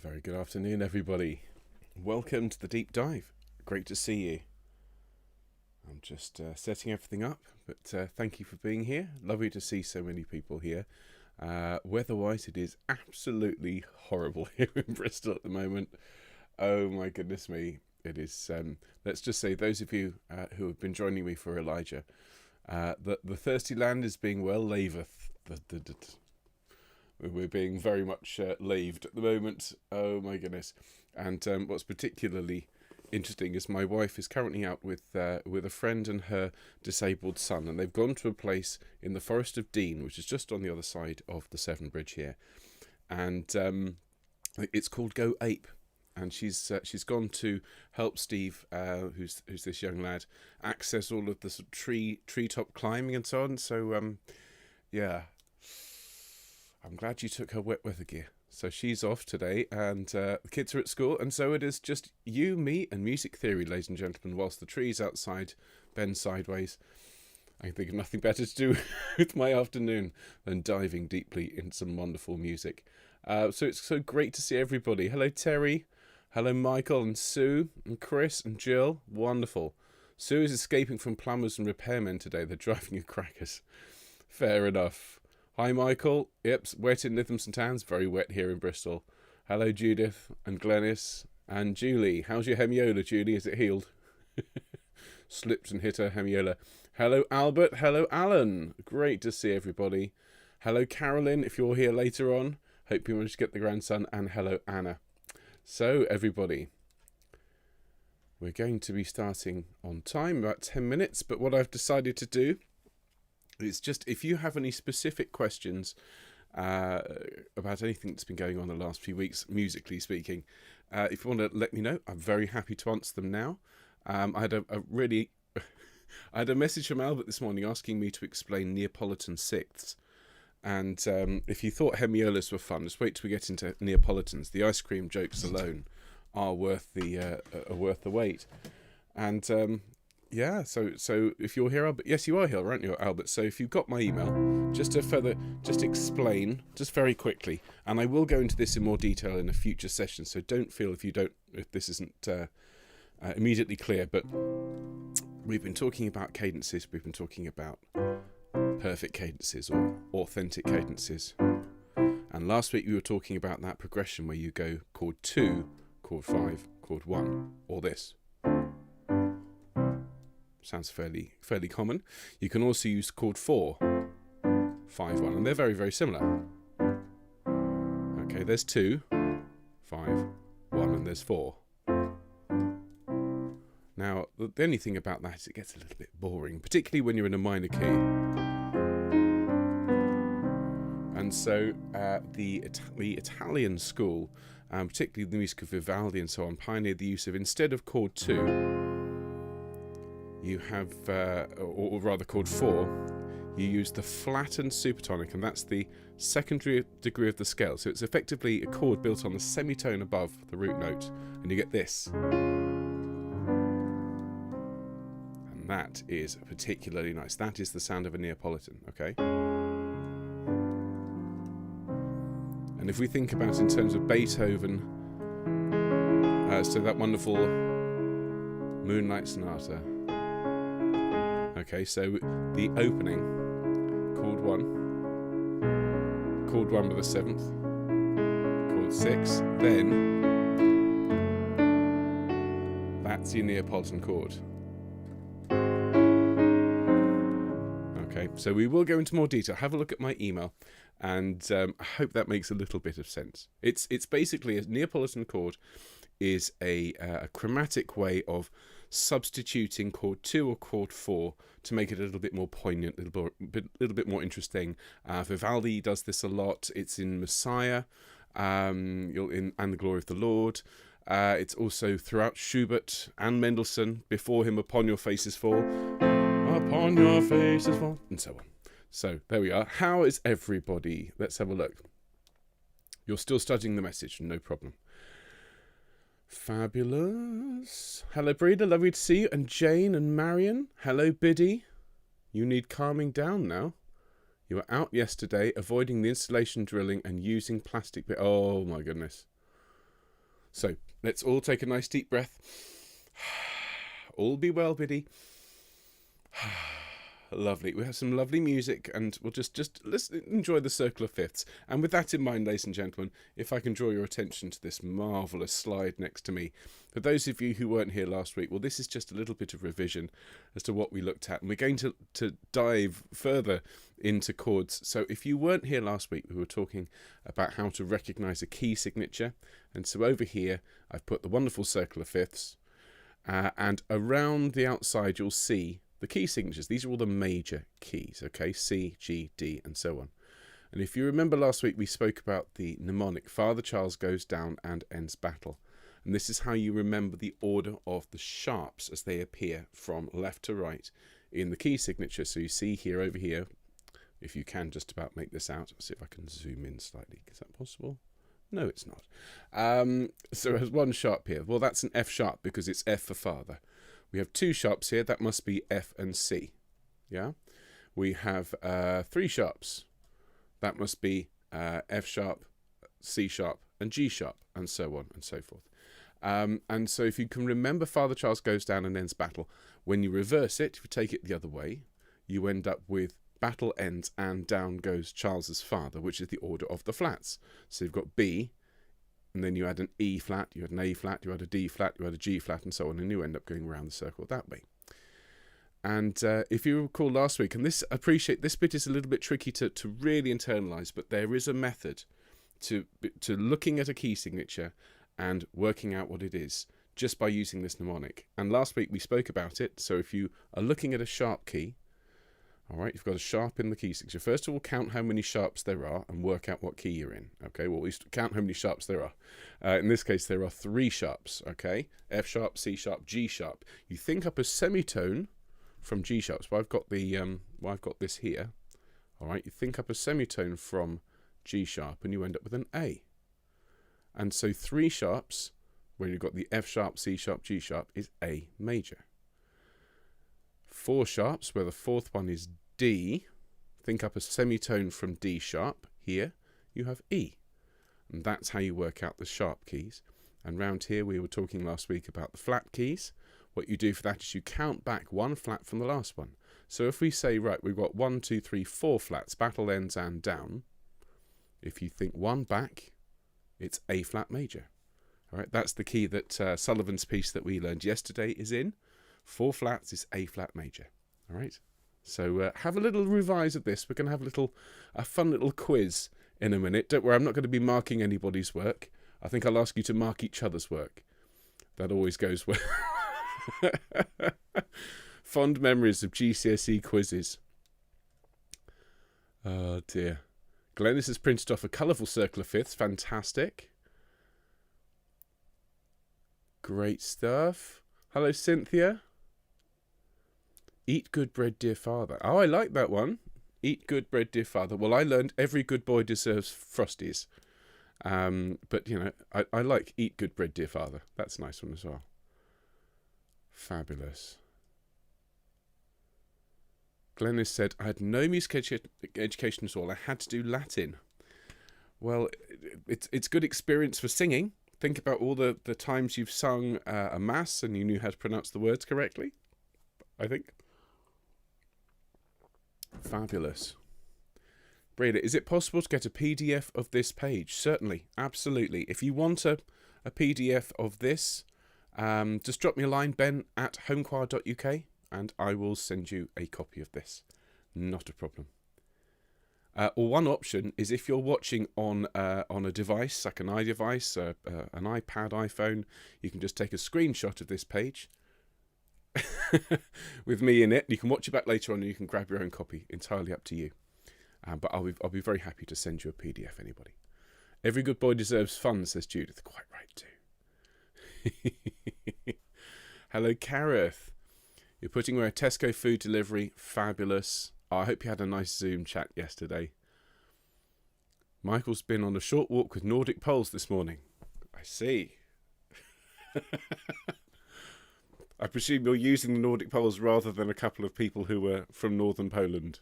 Very good afternoon, everybody. Welcome to the deep dive. Great to see you. I'm just setting everything up, but thank you for being here. Lovely to see so many people here. Weather-wise, it is absolutely horrible here in Bristol at the moment. Oh my goodness me. It is, let's just say, those of you who have been joining me for Elijah, the thirsty land is being well laveth. We're being very much laved at the moment. Oh my goodness. And what's particularly interesting is my wife is currently out with a friend and her disabled son, and they've gone to a place in the Forest of Dean, which is just on the other side of the Severn Bridge here, and it's called Go Ape. And she's gone to help Steve, who's this young lad, access all of the sort of treetop climbing and so on. So yeah, I'm glad you took her wet weather gear. So she's off today, and the kids are at school, and so it is just you, me, and music theory, ladies and gentlemen, whilst the trees outside bend sideways. I think of nothing better to do with my afternoon than diving deeply into some wonderful music. So it's so great to see everybody. Hello, Terry. Hello, Michael and Sue and Chris and Jill. Wonderful. Sue is escaping from plumbers and repairmen today. They're driving her crackers. Fair enough. Hi, Michael. Yep, wet in Lytham St Anne's. Very wet here in Bristol. Hello, Judith and Glenys and Julie. How's your hemiola, Julie? Is it healed? Slipped and hit her hemiola. Hello, Albert. Hello, Alan. Great to see everybody. Hello, Carolyn, if you're here later on. Hope you managed to get the grandson. And hello, Anna. So, everybody, we're going to be starting on time, about 10 minutes. But what I've decided to do, it's just, if you have any specific questions about anything that's been going on the last few weeks, musically speaking, if you want to let me know, I'm very happy to answer them now. I had I had a message from Albert this morning asking me to explain Neapolitan sixths. And if you thought hemiolas were fun, just wait till we get into Neapolitans. The ice cream jokes alone are worth the wait. And yeah, so if you're here, Albert, yes, you are here, aren't you, Albert? So if you've got my email, just explain, just very quickly, and I will go into this in more detail in a future session. So don't feel if this isn't immediately clear. But we've been talking about cadences. We've been talking about perfect cadences or authentic cadences. And last week we were talking about that progression where you go chord 2, chord 5, chord 1, or this. Sounds fairly common. You can also use chord 4, 5, 1, and they're very, very similar. Okay, there's 2, 5, 1, and there's 4. Now, the only thing about that is it gets a little bit boring, particularly when you're in a minor key. And so the Italian school, particularly the music of Vivaldi and so on, pioneered the use of, instead of chord 2, you have, or rather chord 4, you use the flattened supertonic, and that's the secondary degree of the scale. So it's effectively a chord built on the semitone above the root note, and you get this. And that is particularly nice. That is the sound of a Neapolitan, okay? And if we think about it in terms of Beethoven, so that wonderful Moonlight Sonata. Okay, so the opening, chord 1 with a 7th, chord 6, then that's your Neapolitan chord. Okay, so we will go into more detail. Have a look at my email, and I hope that makes a little bit of sense. It's basically a Neapolitan chord is a chromatic way of substituting chord 2 or chord 4 to make it a little bit more poignant, a little bit more interesting. Vivaldi does this a lot. It's in Messiah, and the Glory of the Lord. It's also throughout Schubert and Mendelssohn. Before him, Upon Your Faces Fall, Upon Your Faces Fall, and so on. So there we are. How is everybody? Let's have a look. You're still studying the message, no problem. Fabulous. Hello, Breda. Lovely to see you. And Jane and Marion. Hello, Biddy. You need calming down now. You were out yesterday avoiding the installation drilling and using plastic. Oh, my goodness. So let's all take a nice deep breath. All be well, Biddy. Lovely. We have some lovely music, and we'll just let's enjoy the circle of fifths. And with that in mind, ladies and gentlemen, if I can draw your attention to this marvellous slide next to me. For those of you who weren't here last week, well, this is just a little bit of revision as to what we looked at, and we're going to dive further into chords. So if you weren't here last week, we were talking about how to recognise a key signature, and so over here I've put the wonderful circle of fifths, and around the outside you'll see the key signatures. These are all the major keys, okay? C, G, D, and so on. And if you remember last week, we spoke about the mnemonic, Father Charles goes down and ends battle. And this is how you remember the order of the sharps as they appear from left to right in the key signature. So you see here, over here, if you can just about make this out. Let's see if I can zoom in slightly. Is that possible? No, it's not. So there's one sharp here. Well, that's an F sharp because it's F for father. We have two sharps here. That must be F and C. Yeah. We have three sharps. That must be F sharp, C sharp, and G sharp, and so on and so forth. And so if you can remember Father Charles goes down and ends battle, when you reverse it, if you take it the other way, you end up with battle ends and down goes Charles's father, which is the order of the flats. So you've got B, and then you add an E flat, you add an A flat, you add a D flat, you add a G flat, and so on, and you end up going around the circle that way. And if you recall last week, and this, I appreciate this bit is a little bit tricky to really internalise, but there is a method to looking at a key signature and working out what it is just by using this mnemonic. And last week we spoke about it. So if you are looking at a sharp key, all right, you've got a sharp in the key signature. First of all, count how many sharps there are and work out what key you're in. Okay, well, we count how many sharps there are. In this case, there are three sharps. Okay, F sharp, C sharp, G sharp. You think up a semitone from G sharp. So I've got the I've got this here. All right, you think up a semitone from G sharp, and you end up with an A. And so three sharps, where you've got the F sharp, C sharp, G sharp, is A major. Four sharps, where the fourth one is D, think up a semitone from D sharp, here you have E. And that's how you work out the sharp keys. And round here we were talking last week about the flat keys. What you do for that is you count back one flat from the last one. So if we say, right, we've got 1, 2, 3, 4 flats, battle ends and down. If you think one back, it's A flat major. All right, that's the key that Sullivan's piece that we learned yesterday is in. 4 flats is A flat major. All right, so have a little revise of this. We're going to have a fun little quiz in a minute. Don't worry, I'm not going to be marking anybody's work. I think I'll ask you to mark each other's work. That always goes well. Fond memories of GCSE quizzes. Oh dear. Glennis has printed off a colourful circle of fifths. Fantastic. Great stuff. Hello, Cynthia. Eat good bread, dear father. Oh, I like that one. Eat good bread, dear father. Well, I learned every good boy deserves Frosties. But, you know, I like eat good bread, dear father. That's a nice one as well. Fabulous. Glennis said, I had no music education at all. I had to do Latin. Well, it's good experience for singing. Think about all the times you've sung a mass and you knew how to pronounce the words correctly, I think. Fabulous. Breda, is it possible to get a PDF of this page? Certainly, absolutely. If you want a PDF of this, just drop me a line, ben@homechoir.uk, and I will send you a copy of this. Not a problem. Or one option is if you're watching on a device, like an iDevice, an iPad, iPhone, you can just take a screenshot of this page with me in it. You can watch it back later on and you can grab your own copy. Entirely up to you. But I'll be very happy to send you a PDF, anybody. Every good boy deserves fun, says Judith. Quite right too. Hello, Kareth. You're putting away a Tesco food delivery. Fabulous. Oh, I hope you had a nice Zoom chat yesterday. Michael's been on a short walk with Nordic poles this morning. I see. I presume you're using the Nordic poles rather than a couple of people who were from northern Poland.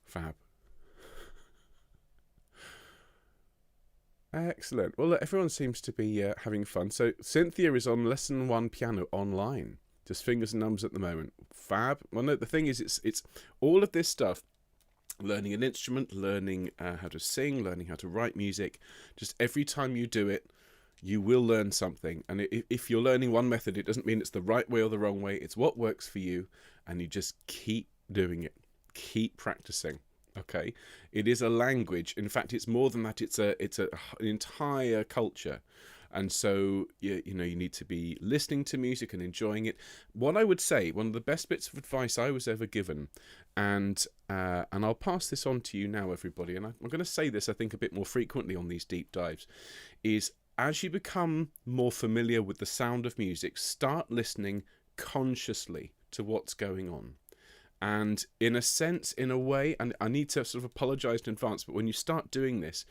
Fab. Excellent. Well, look, everyone seems to be having fun. So Cynthia is on lesson 1 piano online. Just fingers and numbers at the moment. Fab. Well, no, the thing is, it's all of this stuff. Learning an instrument, learning how to sing, learning how to write music. Just every time you do it, you will learn something. And if you're learning one method, it doesn't mean it's the right way or the wrong way. It's what works for you. And you just keep doing it. Keep practicing. Okay, it is a language. In fact, it's more than that. It's an entire culture, and so you need to be listening to music and enjoying it. What I would say, one of the best bits of advice I was ever given, and I'll pass this on to you now, everybody. And I'm going to say this, I think, a bit more frequently on these deep dives, is as you become more familiar with the sound of music, start listening consciously to what's going on. And in a sense, in a way, and I need to sort of apologise in advance, but when you start doing this,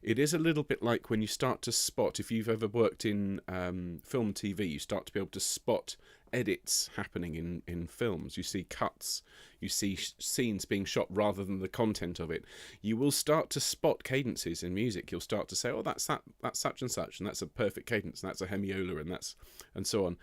it is a little bit like when you start to spot, if you've ever worked in film and TV, you start to be able to spot edits happening in films. You see cuts, you see scenes being shot rather than the content of it. You will start to spot cadences in music. You'll start to say, oh, that's such and such, and that's a perfect cadence, and that's a hemiola, and so on.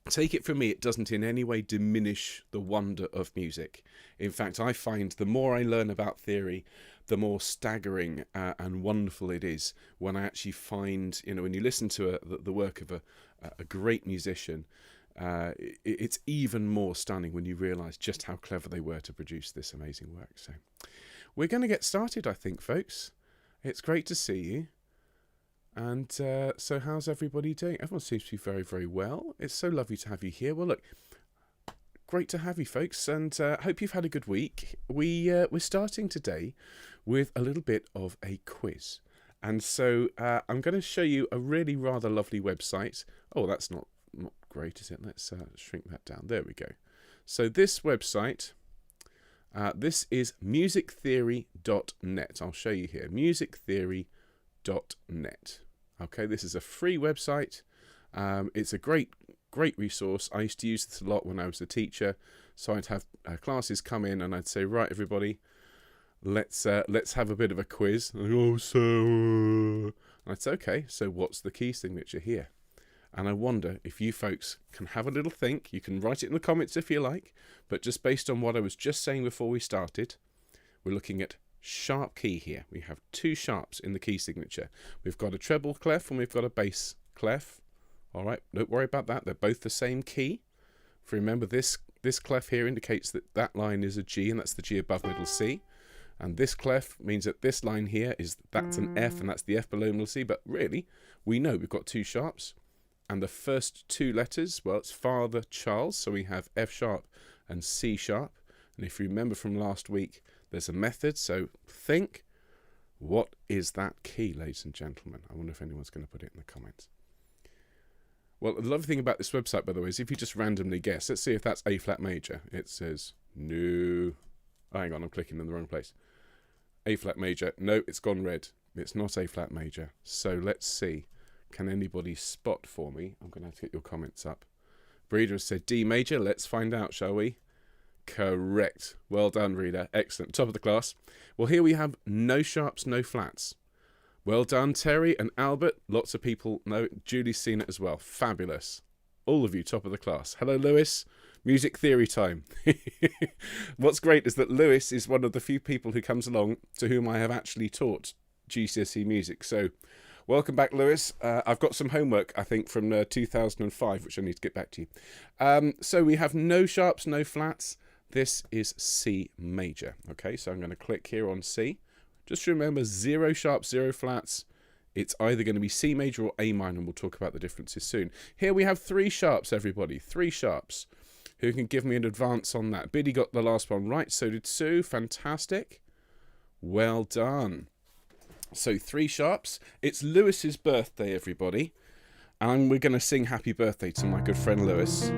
Take it from me, it doesn't in any way diminish the wonder of music. In fact, I find the more I learn about theory, the more staggering and wonderful it is when I actually find, when you listen to the work of a great musician, it's even more stunning when you realise just how clever they were to produce this amazing work. So we're going to get started, I think, folks. It's great to see you. And so how's everybody doing? Everyone seems to be very, very well. It's so lovely to have you here. Well, look, great to have you, folks, and hope you've had a good week. We're starting today with a little bit of a quiz. And so I'm going to show you a really rather lovely website. Oh, that's not great, is it? Let's shrink that down. There we go. So this website, this is musictheory.net. I'll show you here. Musictheory.net. Okay, this is a free website. It's a great resource. I used to use this a lot when I was a teacher. So I'd have classes come in and I'd say, right, everybody, let's have a bit of a quiz. Oh, so I'd say, okay, so what's the key signature here? And I wonder if you folks can have a little think. You can write it in the comments if you like, but just based on what I was just saying before we started, we're looking at sharp key here. We have two sharps in the key signature. We've got a treble clef and we've got a bass clef. All right, don't worry about that. They're both the same key. If you remember, this clef here indicates that line is a G, and that's the G above middle C. And this clef means that this line here that's an F, and that's the F below middle C. But really, we know we've got two sharps, and the first two letters, well, it's Father Charles, so we have F sharp and C sharp. And if you remember from last week, there's a method, so think, what is that key, ladies and gentlemen? I wonder if anyone's going to put it in the comments. Well, the lovely thing about this website, by the way, is if you just randomly guess, let's see if that's A flat major. It says, no. Oh, hang on, I'm clicking in the wrong place. A flat major. No, it's gone red. It's not A flat major. So let's see. Can anybody spot for me? I'm going to have to get your comments up. Breeder has said D major. Let's find out, shall we? Correct. Well done, Reader. Excellent. Top of the class. Well, here we have no sharps, no flats. Well done, Terry and Albert. Lots of people know. Julie's seen it as well. Fabulous. All of you, top of the class. Hello, Lewis. Music theory time. What's great is that Lewis is one of the few people who comes along to whom I have actually taught GCSE music. So welcome back, Lewis. I've got some homework, I think, from 2005, which I need to get back to you. So we have no sharps, no flats. This is C major. Okay, so I'm going to click here on C. Just remember, 0 sharps, 0 flats. It's either going to be C major or A minor, and we'll talk about the differences soon. Here we have 3 sharps, everybody. 3 sharps. Who can give me an advance on that? Biddy got the last one right. So did Sue. Fantastic. Well done. So 3 sharps. It's Lewis's birthday, everybody. And we're going to sing happy birthday to my good friend Lewis,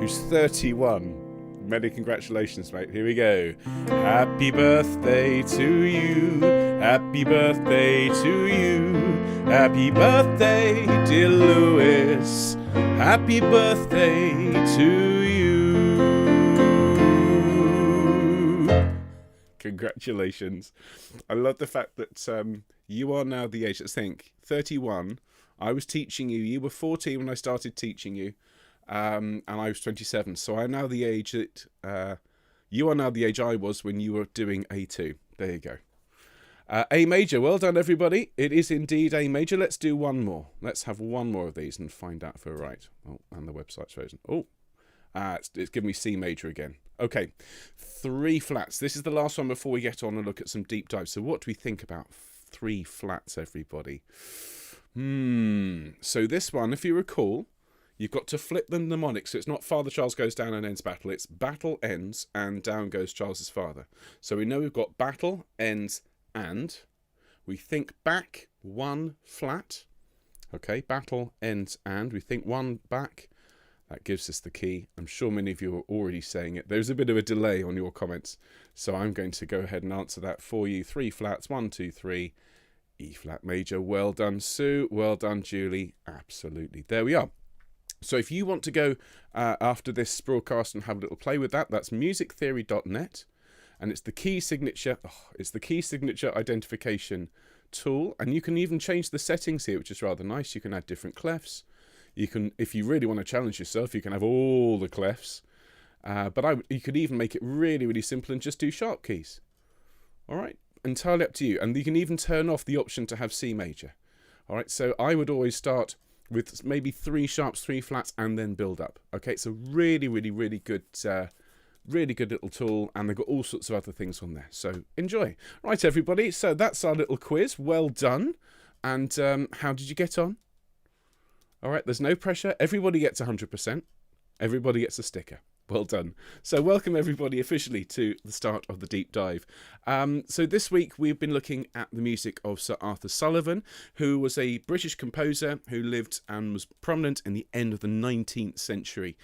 who's 31. Many congratulations, mate. Here we go. Happy birthday to you. Happy birthday to you. Happy birthday, dear Lewis. Happy birthday to you. Congratulations. I love the fact that you are now the age, let's think, 31. I was teaching you. You were 14 when I started teaching you. And I was 27. So I'm now the age that you are now the age I was when you were doing A2. There you go. A major. Well done, everybody. It is indeed A major. Let's do one more. Let's have one more of these and find out if we're right. Oh, and the website's frozen. Oh, it's giving me C major again. Okay, 3 flats. This is the last one before we get on and look at some deep dives. So what do we think about 3 flats, everybody? So this one, if you recall, you've got to flip the mnemonic. So it's not Father Charles goes down and ends battle. It's battle ends and down goes Charles's father. So we know we've got battle, ends, and. We think back 1 flat. Okay, battle, ends, and. We think 1 back. That gives us the key. I'm sure many of you are already saying it. There's a bit of a delay on your comments. So I'm going to go ahead and answer that for you. 3 flats, 1, 2, 3. E flat major. Well done, Sue. Well done, Julie. Absolutely. There we are. So if you want to go after this broadcast and have a little play with that, that's musictheory.net. And it's the key signature. It's the key signature identification tool. And you can even change the settings here, which is rather nice. You can add different clefs. You can, if you really want to challenge yourself, you can have all the clefs. But you could even make it really, really simple and just do sharp keys. All right, entirely up to you. And you can even turn off the option to have C major. All right, so I would always start with maybe 3 sharps, 3 flats, and then build up. Okay, it's a really, really, really good little tool, and they've got all sorts of other things on there. So enjoy. Right, everybody. So that's our little quiz. Well done. And how did you get on? All right, there's no pressure. Everybody gets 100%. Everybody gets a sticker. Well done. So welcome everybody officially to the start of the deep dive. So this week we've been looking at the music of Sir Arthur Sullivan, who was a British composer who lived and was prominent in the end of the 19th century.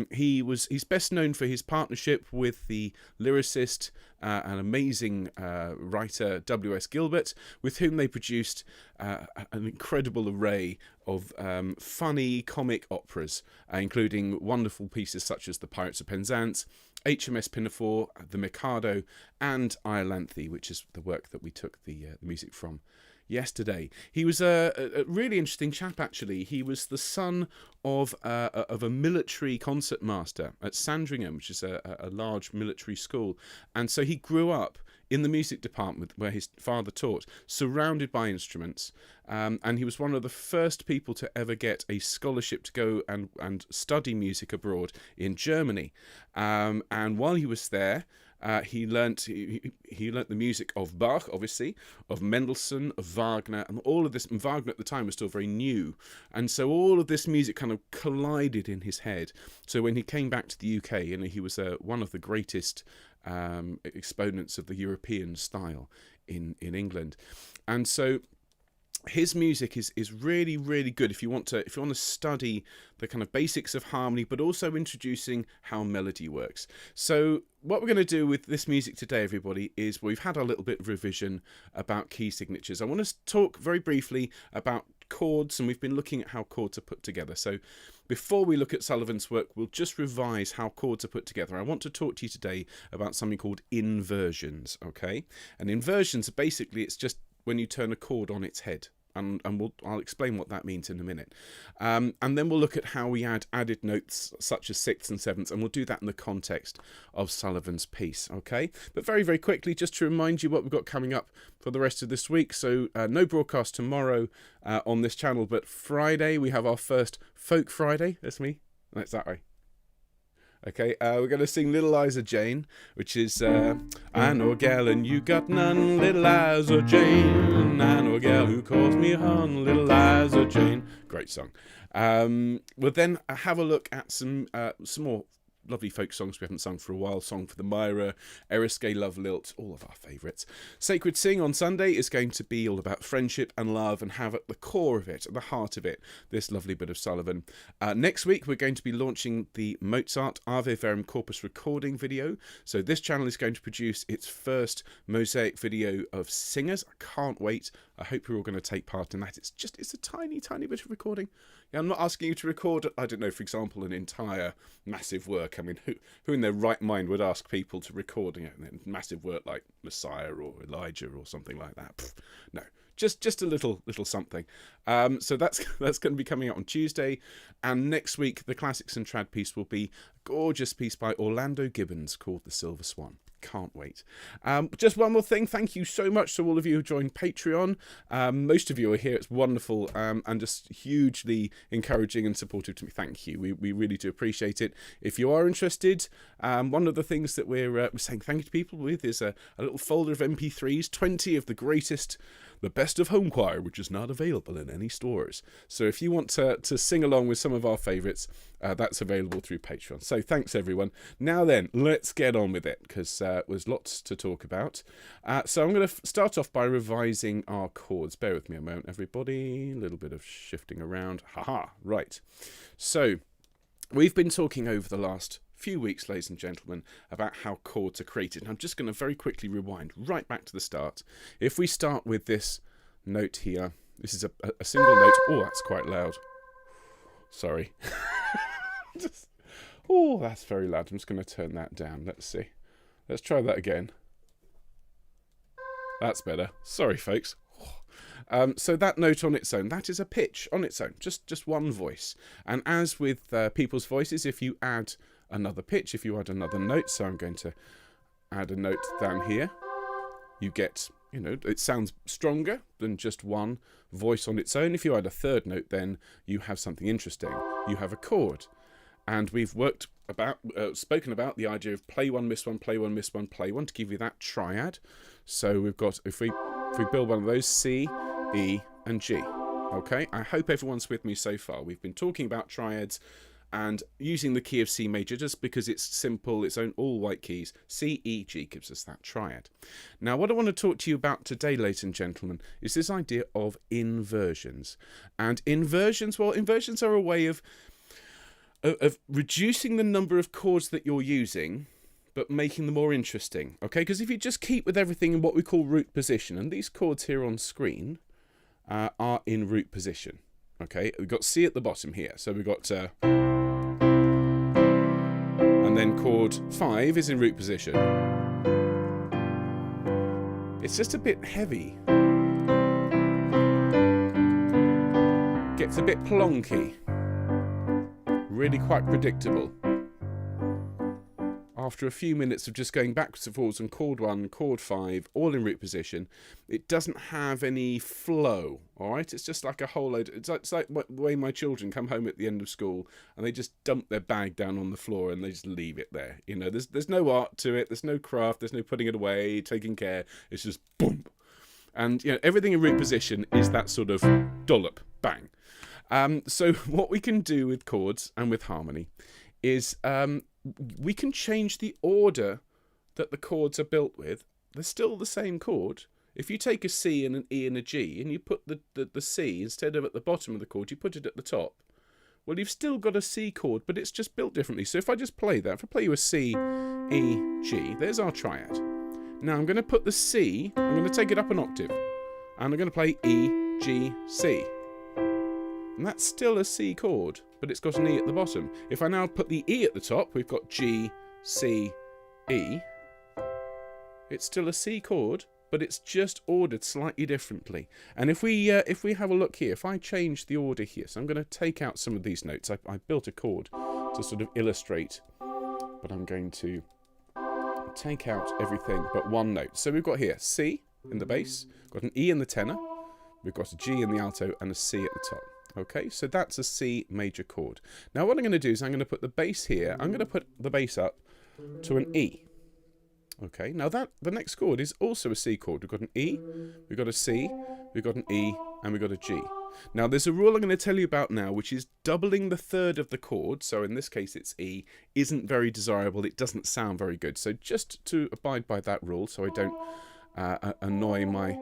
He's best known for his partnership with the lyricist, an amazing writer, W.S. Gilbert, with whom they produced an incredible array of funny comic operas, including wonderful pieces such as The Pirates of Penzance, HMS Pinafore, The Mikado, and Iolanthe, which is the work that we took the music from yesterday. He was a really interesting chap, actually. He was the son of a military concertmaster at Sandringham, which is a large military school. And so he grew up in the music department where his father taught, surrounded by instruments. And he was one of the first people to ever get a scholarship to go and study music abroad in Germany. And while he was there, he learnt the music of Bach, obviously, of Mendelssohn, of Wagner, and all of this. And Wagner at the time was still very new, and so all of this music kind of collided in his head. So when he came back to the UK, he was one of the greatest exponents of the European style in England, and so his music is really, really good if you want to study the kind of basics of harmony, but also introducing how melody works. So what we're going to do with this music today, everybody, is we've had a little bit of revision about key signatures. I want to talk very briefly about chords, and we've been looking at how chords are put together. So before we look at Sullivan's work, we'll just revise how chords are put together. I want to talk to you today about something called inversions, okay? And inversions, basically, it's just when you turn a chord on its head. And I'll explain what that means in a minute. And then we'll look at how we add added notes such as sixths and sevenths, and we'll do that in the context of Sullivan's piece, okay? But very, very quickly, just to remind you what we've got coming up for the rest of this week. So no broadcast tomorrow on this channel, but Friday we have our first Folk Friday. That's me. That's that way. Okay, we're going to sing Little Isa Jane, which is, I know a gal and you got none, Little Isa Jane. I know a gal who calls me hon, Little Isa Jane. Great song. We'll then have a look at some more lovely folk songs we haven't sung for a while. Song for the Myra, Eriskay Love Lilt, all of our favourites. Sacred Sing on Sunday is going to be all about friendship and love, and have at the core of it, at the heart of it, this lovely bit of Sullivan. Next week we're going to be launching the Mozart Ave Verum Corpus recording video. So this channel is going to produce its first mosaic video of singers. I can't wait. I hope you're all going to take part in that. It's a tiny, tiny bit of recording. I'm not asking you to record, I don't know, for example, an entire massive work. work. I mean, who in their right mind would ask people to record massive work like Messiah or Elijah or something like that? Pfft, no. Just a little something. So that's going to be coming out on Tuesday, and next week the Classics and Trad piece will be a gorgeous piece by Orlando Gibbons called The Silver Swan. Can't wait. Just one more thing. Thank you so much to all of you who joined Patreon. Most of you are here. It's wonderful and just hugely encouraging and supportive to me. Thank you. We really do appreciate it. If you are interested, one of the things that we're saying thank you to people with is a little folder of MP3s, 20 of the best of HOMECHOIR, which is not available in any stores. So if you want to sing along with some of our favourites, that's available through Patreon. So thanks, everyone. Now then, let's get on with it, because there's lots to talk about. So I'm going to start off by revising our chords. Bear with me a moment, everybody. A little bit of shifting around. Haha, right. So we've been talking over the last few weeks, ladies and gentlemen, about how chords are created. And I'm just going to very quickly rewind right back to the start. If we start with this note here, this is a single note. Oh, that's quite loud. Sorry. Oh, that's very loud. I'm just going to turn that down. Let's see. Let's try that again. That's better. Sorry, folks. So that note on its own, that is a pitch on its own, just one voice. And as with people's voices, if you add another pitch, if you add another note, so I'm going to add a note down here, you get, it sounds stronger than just one voice on its own. If you add a third note, then you have something interesting. You have a chord. And we've spoken about the idea of play one, miss one, play one, miss one, play one, to give you that triad. So we've got, if we build one of those, C, E, and G. Okay, I hope everyone's with me so far. We've been talking about triads and using the key of C major just because it's simple, its own all white keys. C, E, G gives us that triad. Now, what I want to talk to you about today, ladies and gentlemen, is this idea of inversions. And inversions, well, inversions are a way of reducing the number of chords that you're using, but making them more interesting. Okay, because if you just keep with everything in what we call root position, and these chords here on screen are in root position. Okay, we've got C at the bottom here, so we've got and then chord 5 is in root position. It's just a bit heavy. Gets a bit plonky. Really quite predictable. After a few minutes of just going backwards and forwards on chord 1, chord 5, all in root position, it doesn't have any flow, alright? It's just like a whole load. It's like the way my children come home at the end of school and they just dump their bag down on the floor and they just leave it there. There's no art to it, there's no craft, there's no putting it away, taking care. It's just boom. And everything in root position is that sort of dollop, bang. So what we can do with chords and with harmony is we can change the order that the chords are built with. They're still the same chord. If you take a C and an E and a G and you put the C, instead of at the bottom of the chord, you put it at the top, well, you've still got a C chord, but it's just built differently. So if I just play that, if I play you a C, E, G, there's our triad. Now I'm going to put the C, I'm going to take it up an octave, and I'm going to play E, G, C. And that's still a C chord, but it's got an E at the bottom. If I now put the E at the top, we've got G, C, E. It's still a C chord, but it's just ordered slightly differently. And if we have a look here, if I change the order here, so I'm going to take out some of these notes. I built a chord to sort of illustrate, but I'm going to take out everything but one note. So we've got here C in the bass, got an E in the tenor, we've got a G in the alto, and a C at the top. Okay, so that's a C major chord. Now what I'm going to do is I'm going to put the bass here. I'm going to put the bass up to an E. Okay, now the next chord is also a C chord. We've got an E, we've got a C, we've got an E, and we've got a G. Now there's a rule I'm going to tell you about now, which is doubling the third of the chord, so in this case it's E, isn't very desirable. It doesn't sound very good. So just to abide by that rule, so I don't annoy my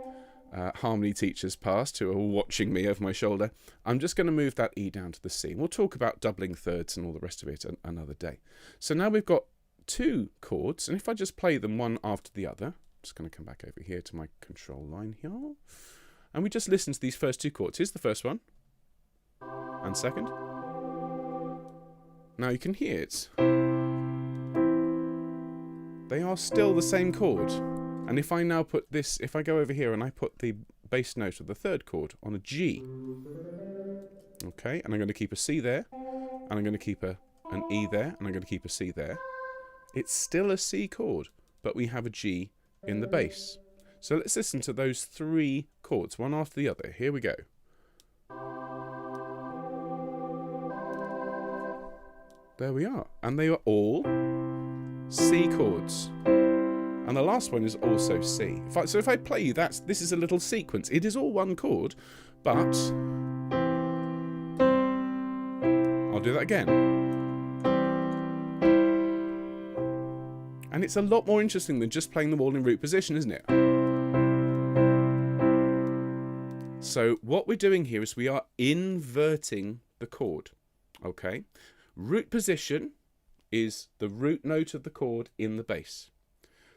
harmony teachers past who are watching me over my shoulder, I'm just going to move that E down to the C. And we'll talk about doubling thirds and all the rest of it another day. So now we've got two chords, and if I just play them one after the other, I'm just going to come back over here to my control line here, and we just listen to these first two chords. Here's the first one, and second. Now you can hear it's they are still the same chord. And if I now put this, if I go over here and I put the bass note of the third chord on a G, okay, and I'm going to keep a C there, and I'm going to keep an E there, and I'm going to keep a C there, it's still a C chord, but we have a G in the bass. So let's listen to those 3 chords, one after the other. Here we go. There we are. And they are all C chords. And the last one is also C. So if I play you, this is a little sequence. It is all one chord, but I'll do that again. And it's a lot more interesting than just playing them all in root position, isn't it? So what we're doing here is we are inverting the chord. Okay? Root position is the root note of the chord in the bass.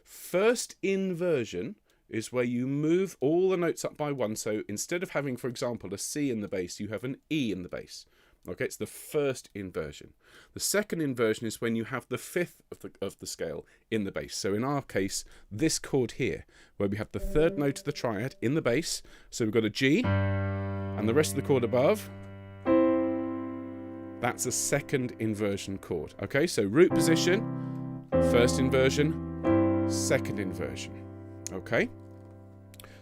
First inversion is where you move all the notes up by 1. So instead of having, for example, a C in the bass, you have an E in the bass. Okay, it's the first inversion. The second inversion is when you have the 5th of the scale in the bass. So in our case, this chord here, where we have the third note of the triad in the bass. So we've got a G, and the rest of the chord above, that's a second inversion chord. Okay, so root position, first inversion, second inversion. Okay,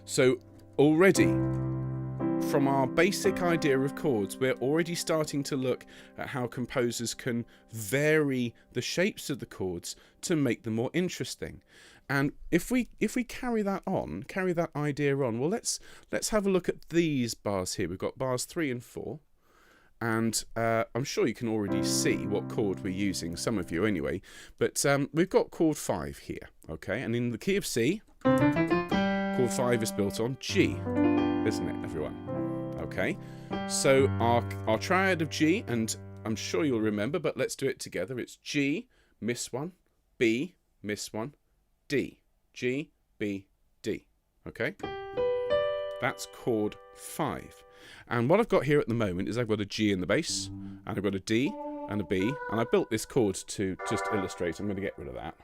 so already from our basic idea of chords, we're already starting to look at how composers can vary the shapes of the chords to make them more interesting. And if we carry that idea on, well, let's have a look at these bars here. We've got bars 3 and 4. And I'm sure you can already see what chord we're using, some of you anyway. But we've got chord 5 here, okay? And in the key of C, chord 5 is built on G, isn't it, everyone? Okay, so our triad of G, and I'm sure you'll remember, but let's do it together. It's G, miss 1, B, miss 1, D. G, B, D, okay? That's chord 5. And what I've got here at the moment is I've got a G in the bass, and I've got a D and a B, and I built this chord to just illustrate. I'm going to get rid of that.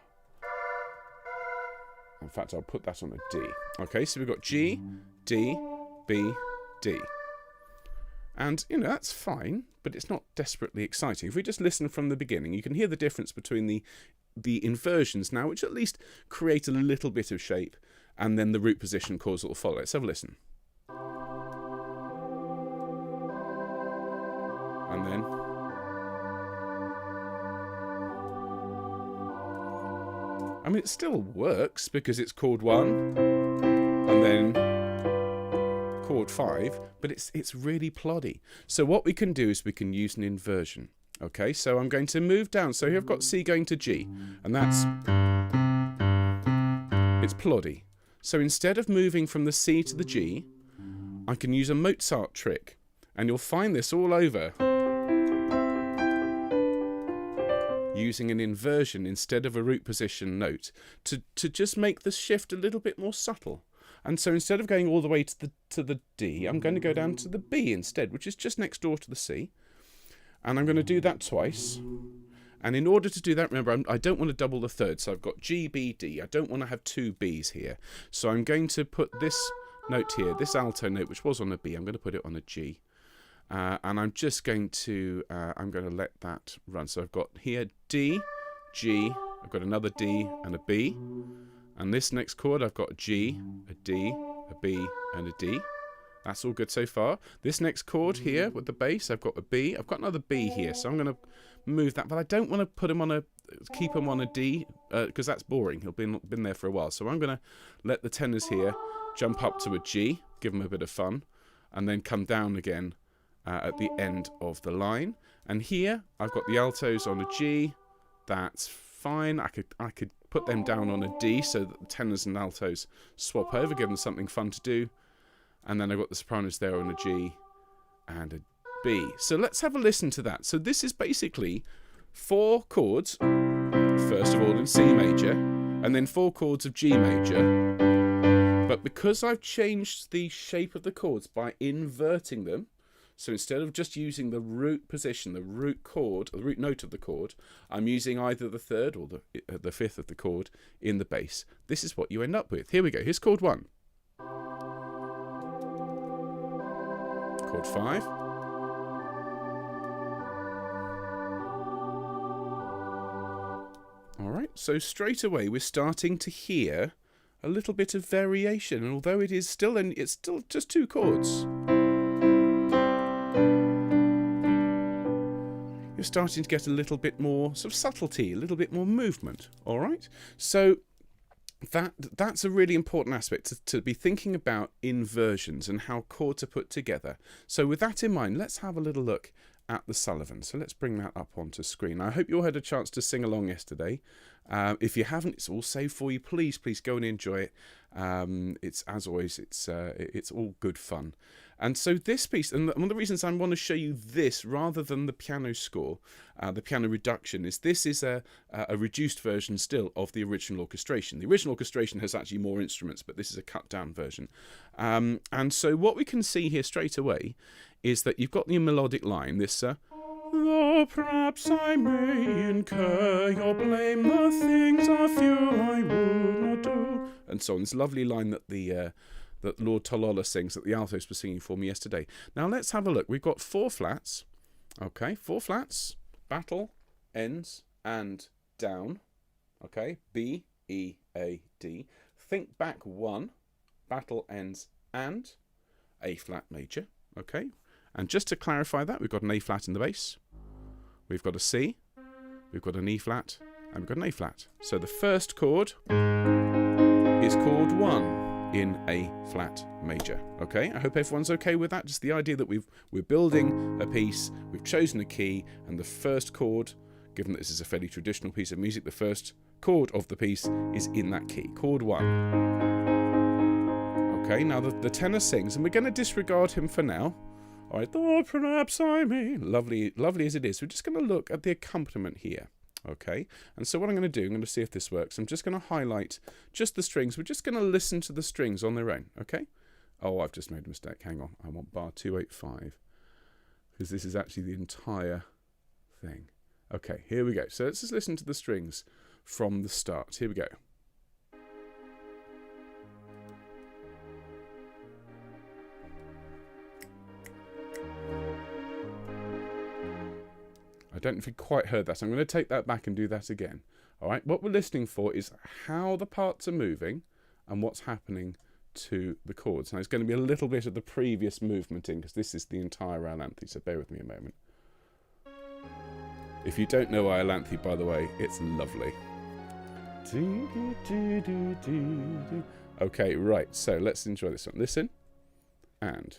In fact, I'll put that on a D. Okay, so we've got G, D, B, D. And, you know, that's fine, but it's not desperately exciting. If we just listen from the beginning, you can hear the difference between the inversions now, which at least create a little bit of shape, and then the root position chords that will follow. Let's have a listen. And then, I mean, it still works because it's chord 1 and then chord 5, but it's really ploddy. So what we can do is we can use an inversion. Okay, so I'm going to move down. So here I've got C going to G, and it's ploddy. So instead of moving from the C to the G, I can use a Mozart trick, and you'll find this all over. Using an inversion instead of a root position note to just make the shift a little bit more subtle. And so instead of going all the way to the D, I'm going to go down to the B instead, which is just next door to the C. And I'm going to do that twice. And in order to do that, remember, I don't want to double the third, so I've got G, B, D. I don't want to have 2 Bs here. So I'm going to put this note here, this alto note, which was on a B, I'm going to put it on a G. And I'm just going to, I'm going to let that run. So I've got here D, G, I've got another D and a B. And this next chord, I've got a G, a D, a B, and a D. That's all good so far. This next chord here with the bass, I've got a B. I've got another B here, so I'm going to move that. But I don't want to put him on keep him on a D, because that's boring. He'll been there for a while. So I'm going to let the tenors here jump up to a G, give them a bit of fun, and then come down again at the end of the line. And here I've got the altos on a G. That's fine. I could put them down on a D so that the tenors and altos swap over, give them something fun to do. And then I've got the sopranos there on a G and a B. So let's have a listen to that. So this is basically 4 chords, first of all in C major, and then 4 chords of G major. But because I've changed the shape of the chords by inverting them, So instead of just using the root position, the root chord, the root note of the chord, I'm using either the third or the fifth of the chord in the bass. This is what you end up with. Here we go. Here's chord 1. Chord 5. All right, so straight away we're starting to hear a little bit of variation, and although it's still just 2 chords, you're starting to get a little bit more sort of subtlety, a little bit more movement. All right, so that's a really important aspect to be thinking about inversions and how chords are put together. So with that in mind, let's have a little look at the Sullivan. So let's bring that up onto screen. I hope you all had a chance to sing along yesterday. If you haven't, it's all saved for you. Please go and enjoy it. It's, as always, it's all good fun. And so this piece, and one of the reasons I want to show you this rather than the piano score, the piano reduction, is this is a reduced version still of the original orchestration. The original orchestration has actually more instruments, but this is a cut down version. And so what we can see here straight away is that you've got the melodic line, this though perhaps I may incur your blame, the things are few I would not do, and so on. This lovely line that that Lord Tolola sings, that the altos were singing for me yesterday. Now let's have a look. We've got 4 flats. Okay, 4 flats, battle, ends, and down. Okay, B, E, A, D. Think back 1, battle, ends, and A flat major. Okay, and just to clarify that, we've got an A flat in the bass, we've got a C, we've got an E flat, and we've got an A flat. So the first chord is chord 1 in A flat major. Okay, I hope everyone's okay with that. Just the idea that we're building a piece, we've chosen a key, and the first chord, given that this is a fairly traditional piece of music, the first chord of the piece is in that key, chord 1. Okay, now the tenor sings, and we're going to disregard him for now. All right, though perhaps I may, lovely as it is, we're just going to look at the accompaniment here. Okay, and so what I'm going to do, I'm going to see if this works. I'm just going to highlight just the strings. We're just going to listen to the strings on their own. Okay. Oh, I've just made a mistake. Hang on. I want bar 285 because this is actually the entire thing. Okay, here we go. So let's just listen to the strings from the start. Here we go. I don't know if you quite heard that. So I'm going to take that back and do that again. All right, what we're listening for is how the parts are moving and what's happening to the chords. Now, it's going to be a little bit of the previous movement in, because this is the entire Iolanthe, so bear with me a moment. If you don't know Iolanthe, by the way, it's lovely. Okay, right, so let's enjoy this one. Listen, and...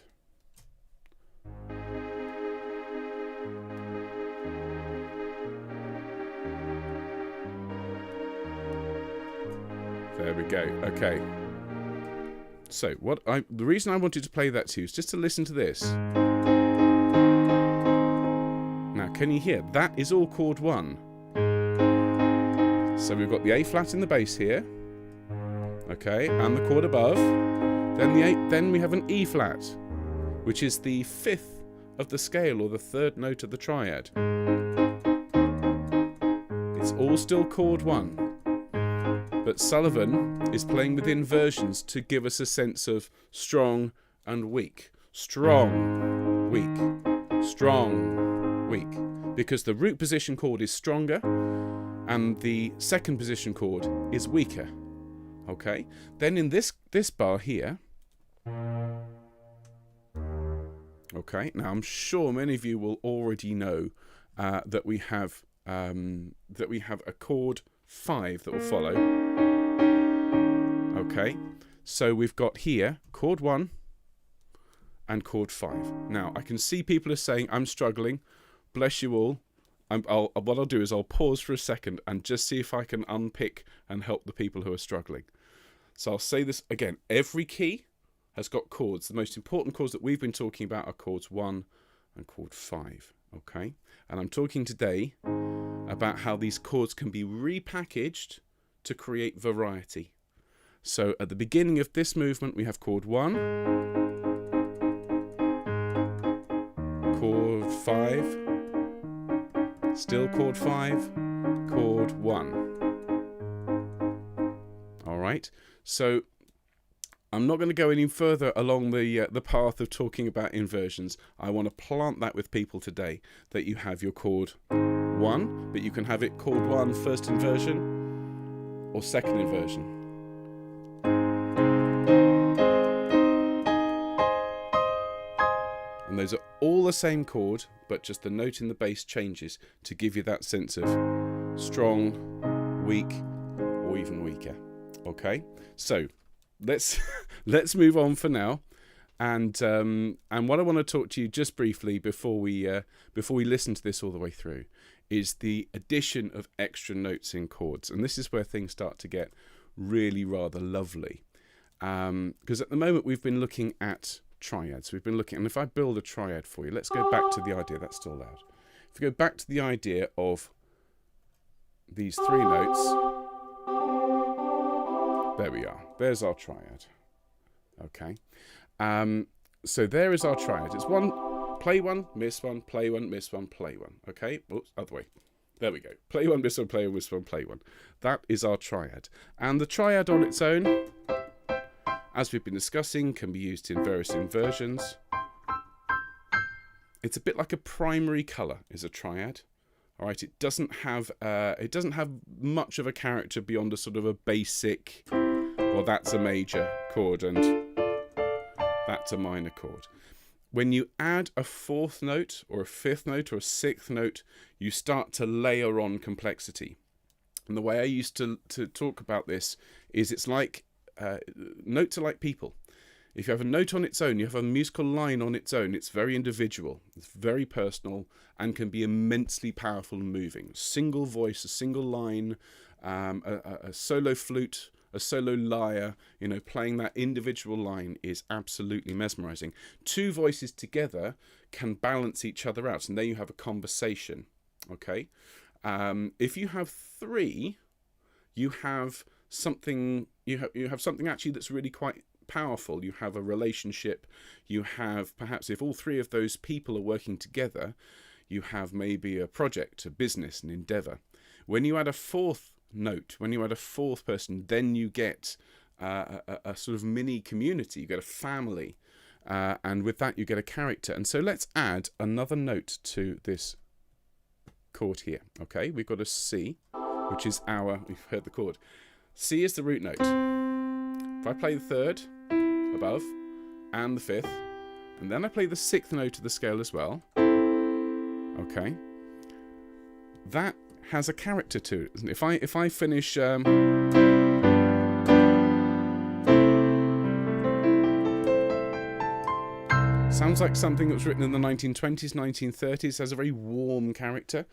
There we go. Okay. So the reason I wanted to play that to you is just to listen to this. Now, can you hear? That is all chord 1. So we've got the A flat in the bass here. Okay, and the chord above. Then we have an E flat, which is the 5th of the scale, or the 3rd note of the triad. It's all still chord 1. But Sullivan is playing with inversions to give us a sense of strong and weak. Strong, weak, strong, weak. Because the root position chord is stronger and the second position chord is weaker. Okay? Then in this bar here... Okay, now I'm sure many of you will already know that we have a chord 5 that will follow. Okay, so we've got here chord 1 and chord 5. Now, I can see people are saying, I'm struggling. Bless you all. What I'll do is I'll pause for a second and just see if I can unpick and help the people who are struggling. So I'll say this again. Every key has got chords. The most important chords that we've been talking about are chords 1 and chord 5. Okay, and I'm talking today about how these chords can be repackaged to create variety. So at the beginning of this movement, we have chord 1. chord 5, still chord 5, chord 1. All right, so I'm not going to go any further along the path of talking about inversions. I want to plant that with people today, that you have your chord 1, but you can have it chord 1 first inversion or second inversion. And those are all the same chord, but just the note in the bass changes to give you that sense of strong, weak, or even weaker. Okay, so let's move on for now, and what I want to talk to you just briefly before we listen to this all the way through is the addition of extra notes in chords, and this is where things start to get really rather lovely, because at the moment we've been looking at triads. We've been looking, and if I build a triad for you, let's go back to the idea. That's still loud. If we go back to the idea of these 3 notes, there we are. There's our triad. Okay. So there is our triad. It's 1, play 1, miss 1, play 1, miss 1, play 1. Okay. Oops, other way. There we go. Play 1, miss 1, play 1, miss 1, play 1. That is our triad. And the triad on its own, as we've been discussing, can be used in various inversions. It's a bit like a primary colour is a triad. All right, it doesn't have much of a character beyond a sort of a basic, well, that's a major chord and that's a minor chord. When you add a 4th note or a 5th note or a 6th note, you start to layer on complexity. And the way I used to talk about this is it's like notes are like people. If you have a note on its own, you have a musical line on its own, it's very individual, it's very personal, and can be immensely powerful and moving. Single voice, a single line, a solo flute, a solo lyre, playing that individual line is absolutely mesmerizing. 2 voices together can balance each other out, and there you have a conversation. Okay, if you have 3, you have something. You have something actually that's really quite powerful. You have a relationship. You have, perhaps if all 3 of those people are working together, you have maybe a project, a business, an endeavor. When you add a 4th note, when you add a 4th person, then you get a sort of mini community. You get a family, and with that you get a character. And so let's add another note to this chord here. Okay, we've got a C, which is we've heard the chord. C is the root note. If I play the 3rd above and the 5th, and then I play the 6th note of the scale as well, okay, that has a character to it, doesn't it? If I finish sounds like something that was written in the 1920s, 1930s, has a very warm character.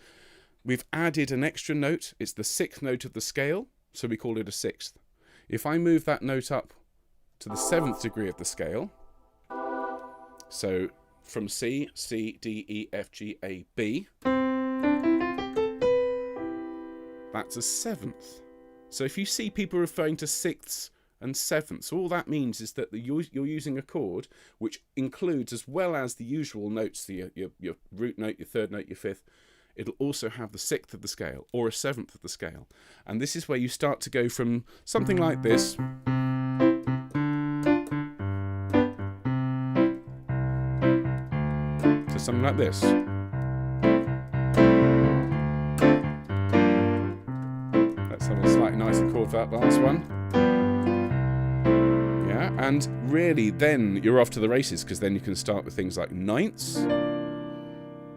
We've added an extra note. It's the 6th note of the scale, so we call it a 6th. If I move that note up to the 7th degree of the scale, so from C, C, D, E, F, G, A, B, that's a 7th. So if you see people referring to 6ths and 7ths, all that means is that you're using a chord which includes, as well as the usual notes, your root note, your 3rd note, your 5th, it'll also have the 6th of the scale or a 7th of the scale. And this is where you start to go from something like this to something like this. Let's have a slightly nicer chord for that last one. Yeah, and really then you're off to the races, because then you can start with things like 9ths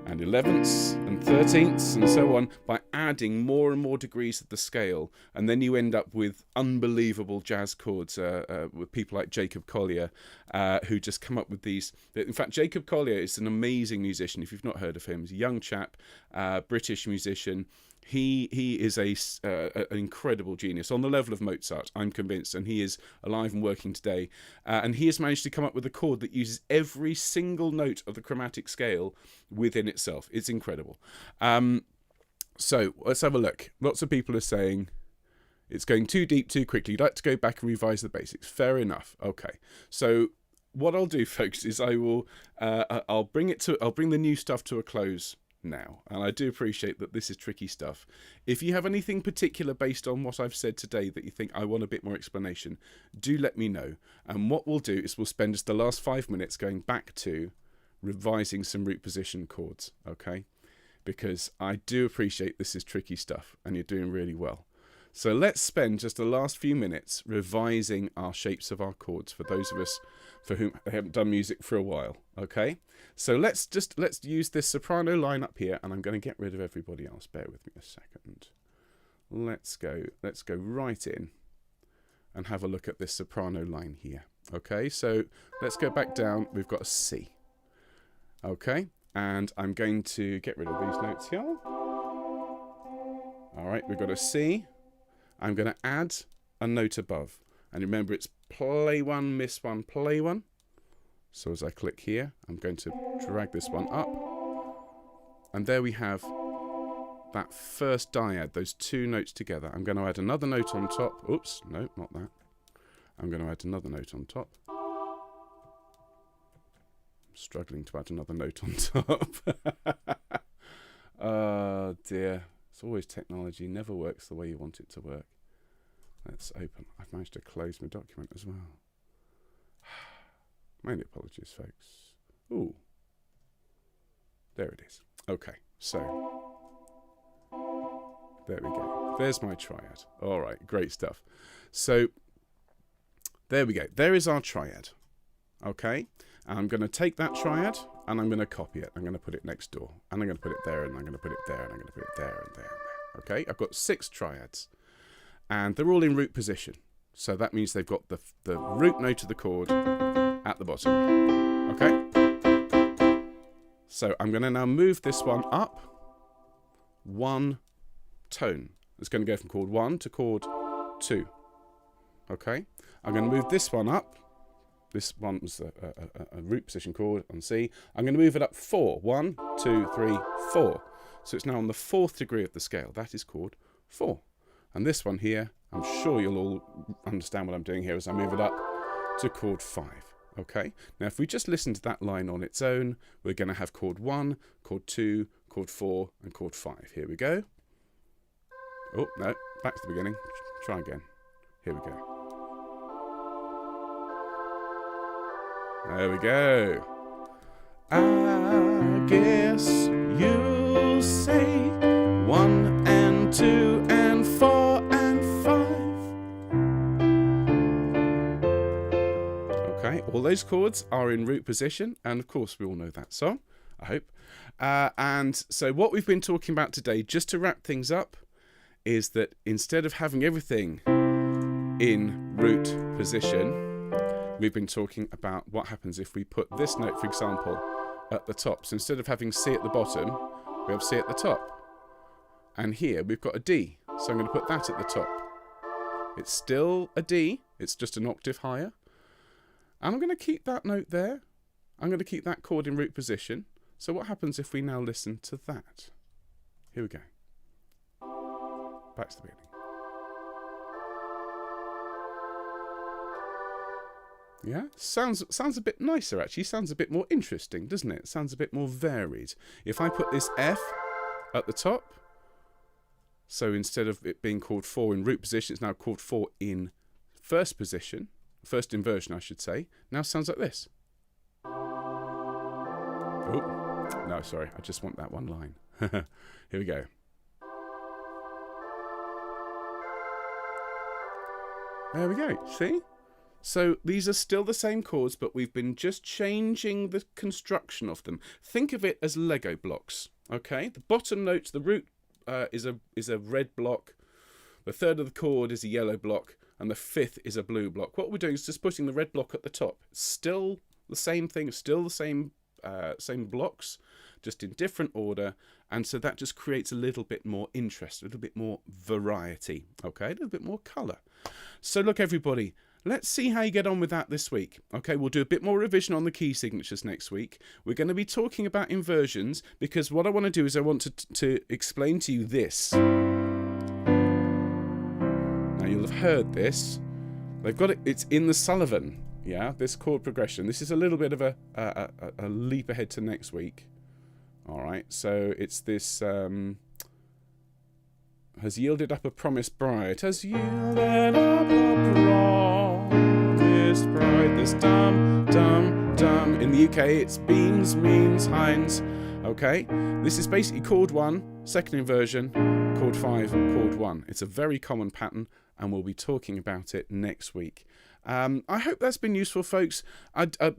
and 11ths and 13ths and so on, by adding more and more degrees of the scale, and then you end up with unbelievable jazz chords with people like Jacob Collier, who just come up with these. In fact, Jacob Collier is an amazing musician. If you've not heard of him, he's a young chap, British musician. He is an incredible genius on the level of Mozart, I'm convinced, and he is alive and working today. And he has managed to come up with a chord that uses every single note of the chromatic scale within itself. It's incredible. So let's have a look. Lots of people are saying it's going too deep too quickly. You'd like to go back and revise the basics. Fair enough. Okay. So what I'll do, folks, is I'll bring the new stuff to a close now, and I do appreciate that this is tricky stuff. If you have anything particular based on what I've said today that you think I want a bit more explanation, do let me know. And what we'll do is we'll spend just the last 5 minutes going back to revising some root position chords, okay? Because I do appreciate this is tricky stuff and you're doing really well. So let's spend just the last few minutes revising our shapes of our chords for those of us for whom I haven't done music for a while, okay? So let's use this soprano line up here, and I'm going to get rid of everybody else. Bear with me a second. Let's go right in and have a look at this soprano line here. Okay, so let's go back down. We've got a C. Okay, and I'm going to get rid of these notes here. All right, we've got a C. I'm going to add a note above. And remember, it's play one, miss one, play one. So as I click here, I'm going to drag this one up. And there we have that first dyad, those two notes together. I'm going to add another note on top. Oops, no, not that. I'm going to add another note on top. I'm struggling to add another note on top. Oh dear. It's always technology, never works the way you want it to work. Let's open. I've managed to close my document as well. Many apologies, folks. Ooh. There it is. Okay, so there we go. There's my triad. All right, great stuff. So there we go. There is our triad. Okay, and I'm going to take that triad and I'm going to copy it. I'm going to put it next door, and I'm going to put it there, and I'm going to put it there, and I'm going to put it there, and there, and there. Okay, I've got 6 triads, and they're all in root position. So that means they've got the root note of the chord at the bottom. Okay, so I'm going to now move this one up 1 tone. It's going to go from chord 1 to chord 2. Okay, I'm going to move this one up. This one was a root position chord on C. I'm going to move it up 4. 1, 2, 3, 4. So it's now on the 4th degree of the scale. That is chord 4. And this one here, I'm sure you'll all understand what I'm doing here as I move it up to chord 5. Okay, now if we just listen to that line on its own, we're going to have chord 1, chord 2, chord 4, and chord 5. Here we go. Oh, no, back to the beginning. Try again. Here we go. There we go. I guess you'll say 1 and 2 and 4 and 5. Okay, all those chords are in root position, and of course we all know that song, I hope. And so what we've been talking about today, just to wrap things up, is that instead of having everything in root position, we've been talking about what happens if we put this note, for example, at the top. So instead of having C at the bottom, we have C at the top. And here we've got a D. So I'm going to put that at the top. It's still a D. It's just an octave higher. And I'm going to keep that note there. I'm going to keep that chord in root position. So what happens if we now listen to that? Here we go. Back to the beginning. Yeah, sounds a bit nicer actually. Sounds a bit more interesting, doesn't it? Sounds a bit more varied. If I put this F at the top, so instead of it being chord 4 in root position, it's now chord 4 in first position, first inversion, I should say. Now sounds like this. Oh, no, sorry, I just want that one line. Here we go. There we go. See? So these are still the same chords, but we've been just changing the construction of them. Think of it as Lego blocks, okay? The bottom note, the root, is a red block. The third of the chord is a yellow block, and the 5th is a blue block. What we're doing is just putting the red block at the top. Still the same thing, still the same blocks, just in different order, and so that just creates a little bit more interest, a little bit more variety, okay? A little bit more colour. So look, everybody. Let's see how you get on with that this week. Okay, we'll do a bit more revision on the key signatures next week. We're going to be talking about inversions, because what I want to do is I want to explain to you this. Now, you'll have heard this. They've got it. It's in the Sullivan. Yeah, this chord progression. This is a little bit of a leap ahead to next week. All right, so it's this has yielded up a promised bride. Has yielded up a promised bride. This dum dum dum. In the UK, it's beans, means, hinds. Okay, this is basically chord 1, second inversion, chord 5, chord 1. It's a very common pattern, and we'll be talking about it next week. I hope that's been useful, folks.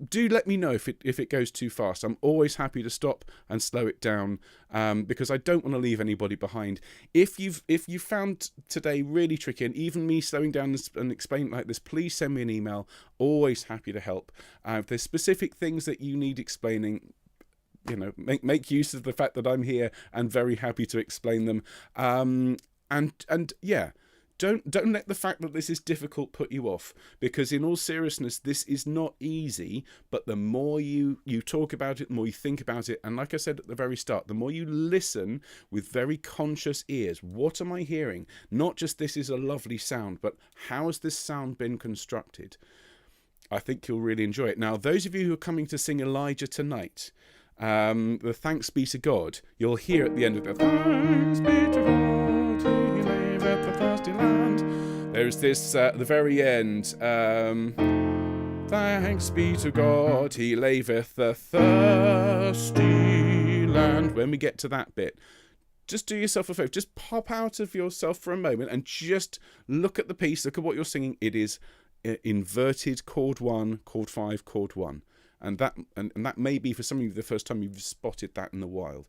Do let me know if it goes too fast. I'm always happy to stop and slow it down, because I don't want to leave anybody behind. If you found today really tricky, and even me slowing down and explaining like this, please send me an email. Always happy to help. If there's specific things that you need explaining, you know, make use of the fact that I'm here and very happy to explain them. And yeah. Don't let the fact that this is difficult put you off, because in all seriousness, this is not easy, but the more you talk about it, the more you think about it, and like I said at the very start, the more you listen with very conscious ears. What am I hearing? Not just this is a lovely sound, but how has this sound been constructed? I think you'll really enjoy it. Now, those of you who are coming to sing Elijah tonight, the Thanks Be to God, you'll hear at the end of the Thanks Be to God, He laveth the thirsty land. There's this at the very end. Thanks be to God, He laveth the thirsty land. When we get to that bit, just do yourself a favour. Just pop out of yourself for a moment and just look at the piece. Look at what you're singing. It is inverted chord 1, chord 5, chord 1. And that may be for some of you the first time you've spotted that in the wild.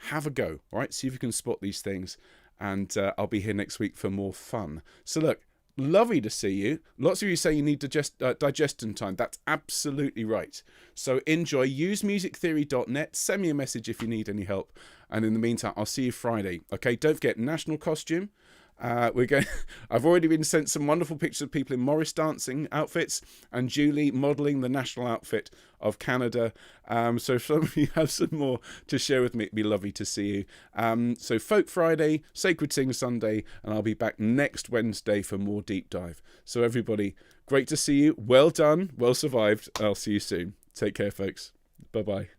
Have a go, all right? See if you can spot these things. And I'll be here next week for more fun. So look, lovely to see you. Lots of you say you need digestion time. That's absolutely right. So enjoy. Use Musictheory.net. Send me a message if you need any help. And in the meantime, I'll see you Friday. Okay, don't forget, national costume. I've already been sent some wonderful pictures of people in Morris dancing outfits, and Julie modelling the national outfit of Canada. So if some of you have some more to share with me, it'd be lovely to see you. So Folk Friday, Sacred Sing Sunday, and I'll be back next Wednesday for more deep dive. So everybody, great to see you. Well done, well survived. I'll see you soon. Take care, folks. Bye-bye.